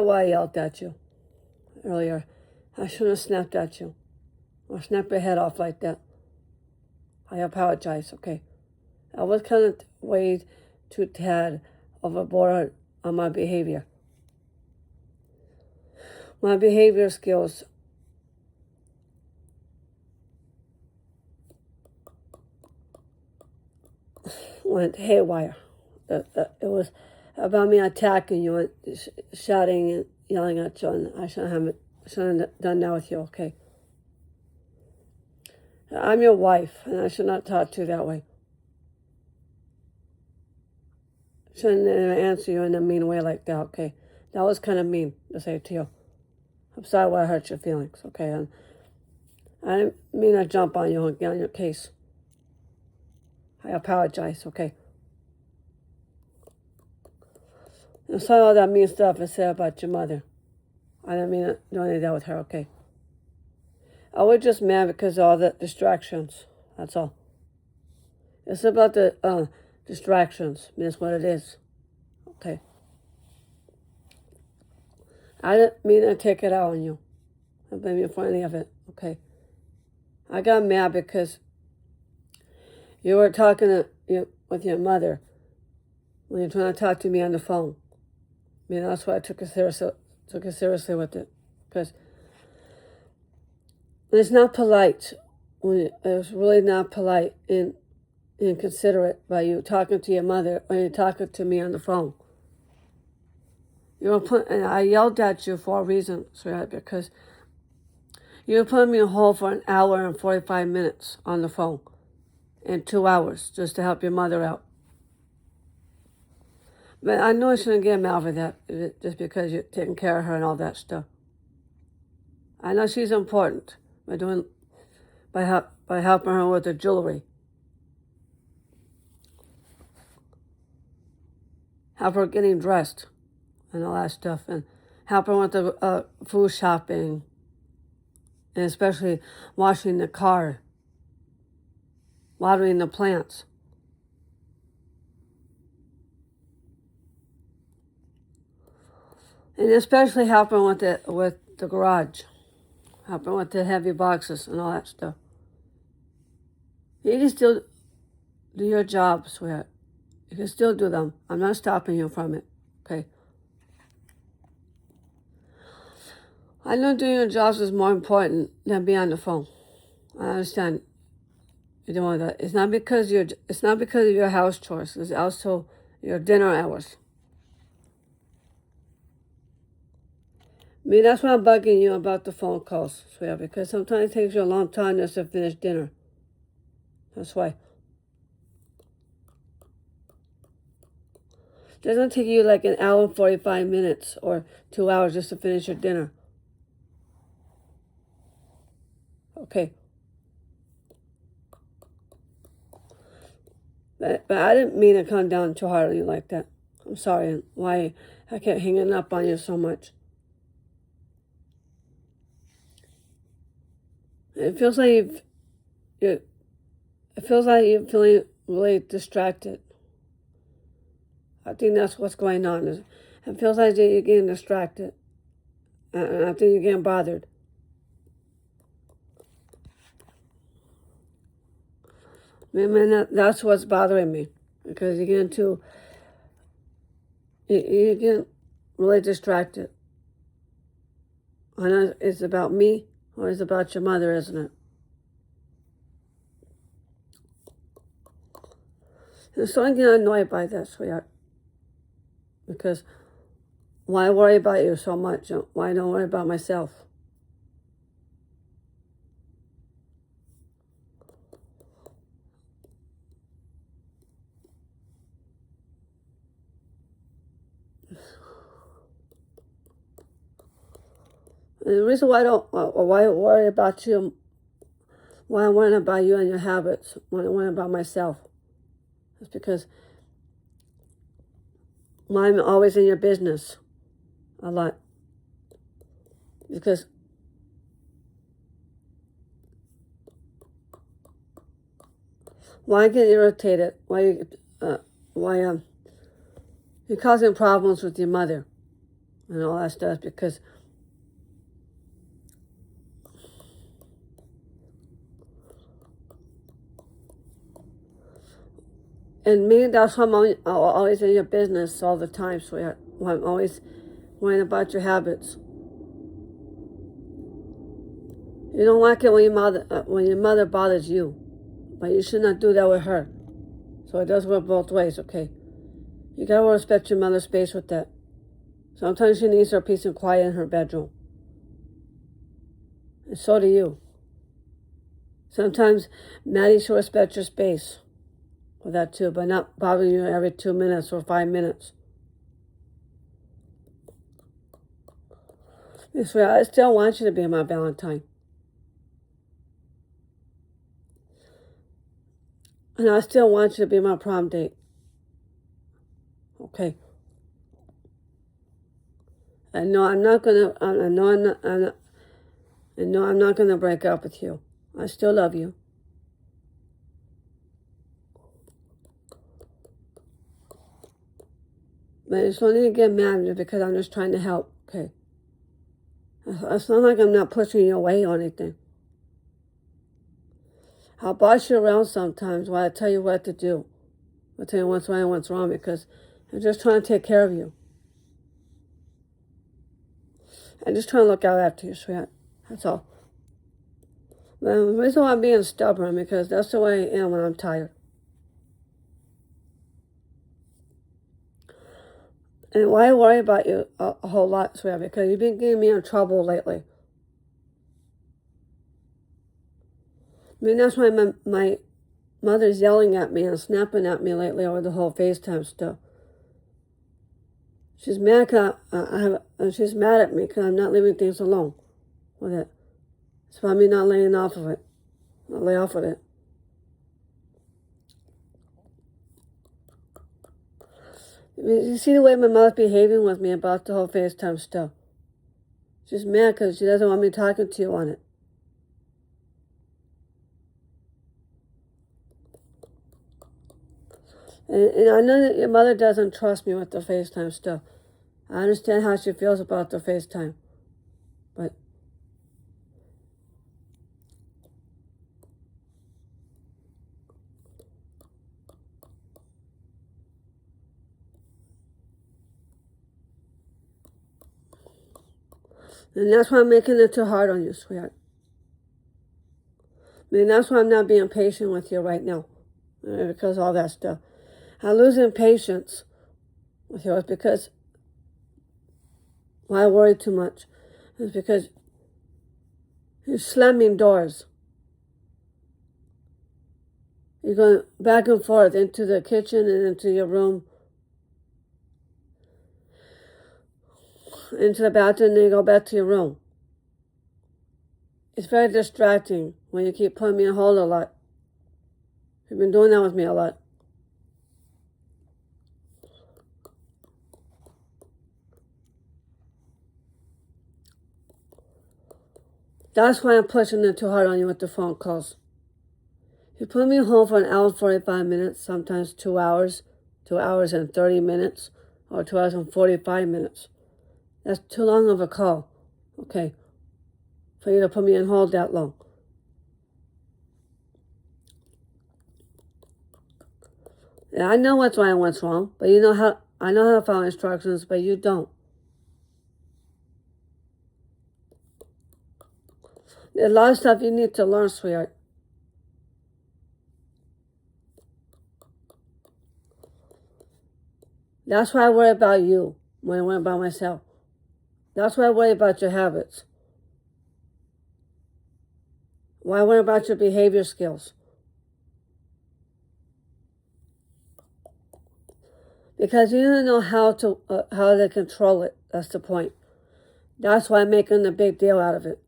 Why I yelled at you earlier. I shouldn't have snapped at you or snapped your head off like that. I apologize, okay? I was kind of way too tad overboard on my behavior. My behavior skills went haywire. It was about me attacking you and shouting and yelling at you, and I shouldn't have done that with you, okay? I'm your wife, and I should not talk to you that way. Shouldn't answer you in a mean way like that, okay? That was kind of mean to say to you. I'm sorry I hurt your feelings, okay? And I didn't mean to jump on you and get on your case. I apologize, okay? And some of that mean stuff I said about your mother. I didn't mean to do any of that with her, okay? I was just mad because of all the distractions. That's all. It's about the distractions. I mean, that's what it is. Okay. I didn't mean to take it out on you. I blame you for any of it. Okay. I got mad because you were talking with your mother when you're trying to talk to me on the phone. I mean, that's why I took it seriously with it. Because it's not polite. It's really not polite and inconsiderate by you talking to your mother when you're talking to me on the phone. And I yelled at you for a reason, sweetheart, because you were putting me on hold for an hour and 45 minutes on the phone and 2 hours just to help your mother out. But I know I shouldn't get mad over that just because you're taking care of her and all that stuff. I know she's important by helping her with her jewelry. Help her getting dressed and all that stuff, and help her with the food shopping, and especially washing the car, watering the plants. And especially helping with the garage, helping with the heavy boxes and all that stuff. You can still do your job, sweetheart. You can still do them. I'm not stopping you from it, okay? I know doing your jobs is more important than being on the phone. I understand you're doing that. It's not because of your house chores. It's also your dinner hours. I mean, that's why I'm bugging you about the phone calls, sweetheart, because sometimes it takes you a long time just to finish dinner. That's why. It doesn't take you like an hour and 45 minutes or 2 hours just to finish your dinner. Okay. But I didn't mean to come down too hard on you like that. I'm sorry why I kept hanging up on you so much. It feels like you're feeling really distracted. I think that's what's going on. It feels like you're getting distracted. And I think you're getting bothered. I mean, that's what's bothering me. Because you're getting really distracted. I know it's about me or it's about your mother, isn't it? And so I'm getting annoyed by that, sweetheart. Because why worry about you so much? Why don't worry about myself? And the reason why I worry about you, why I worry about you and your habits, why I worry about myself, is because I'm always in your business a lot. Because why get irritated? Why you're causing problems with your mother? and all that stuff, because and me, that's why I'm always in your business all the time, sweetheart. I'm always worrying about your habits. You don't like it when your mother bothers you, but you should not do that with her. So it does work both ways, okay? You gotta respect your mother's space with that. Sometimes she needs her peace and quiet in her bedroom. And so do you. Sometimes Maddie should respect your space with that too, but not bothering you every 2 minutes or 5 minutes. I still want you to be my Valentine. And I still want you to be my prom date. Okay. And no, I'm not gonna. I'm not gonna break up with you. I still love you. But it's only to get mad at me because I'm just trying to help. Okay. It's not like I'm not pushing you away or anything. I'll boss you around sometimes while I tell you what to do. I'll tell you what's right and what's wrong because I'm just trying to take care of you. I'm just trying to look out after you, sweetheart. That's all. But the reason why I'm being stubborn because that's the way I am when I'm tired. And why worry about you a whole lot, sweetheart? Because you've been getting me in trouble lately. I mean, that's why my mother's yelling at me and snapping at me lately over the whole FaceTime stuff. She's mad she's mad at me because I'm not leaving things alone with it. It's about me not laying off of it. Not lay off with it. I mean, you see the way my mother's behaving with me about the whole FaceTime stuff. She's mad because she doesn't want me talking to you on it. And I know that your mother doesn't trust me with the FaceTime stuff. I understand how she feels about the FaceTime. But and that's why I'm making it too hard on you, sweetheart. I mean, that's why I'm not being patient with you right now. Because of all that stuff. I'm losing patience with you. It's because why I worry too much. It's because you're slamming doors. You're going back and forth into the kitchen and into your room, into the bathroom, and then you go back to your room. It's very distracting when you keep putting me on hold a lot. You've been doing that with me a lot. That's why I'm pushing it too hard on you with the phone calls. You put me home for an hour and 45 minutes, sometimes 2 hours, 2 hours and 30 minutes, or 2 hours and 45 minutes. That's too long of a call, okay, for you to put me on hold that long. And I know what's right and what's wrong, but I know how to follow instructions, but you don't. There's a lot of stuff you need to learn, sweetheart. That's why I worry about you when I worry about myself. That's why I worry about your habits. Why I worry about your behavior skills. Because you don't know how to control it. That's the point. That's why I'm making a big deal out of it.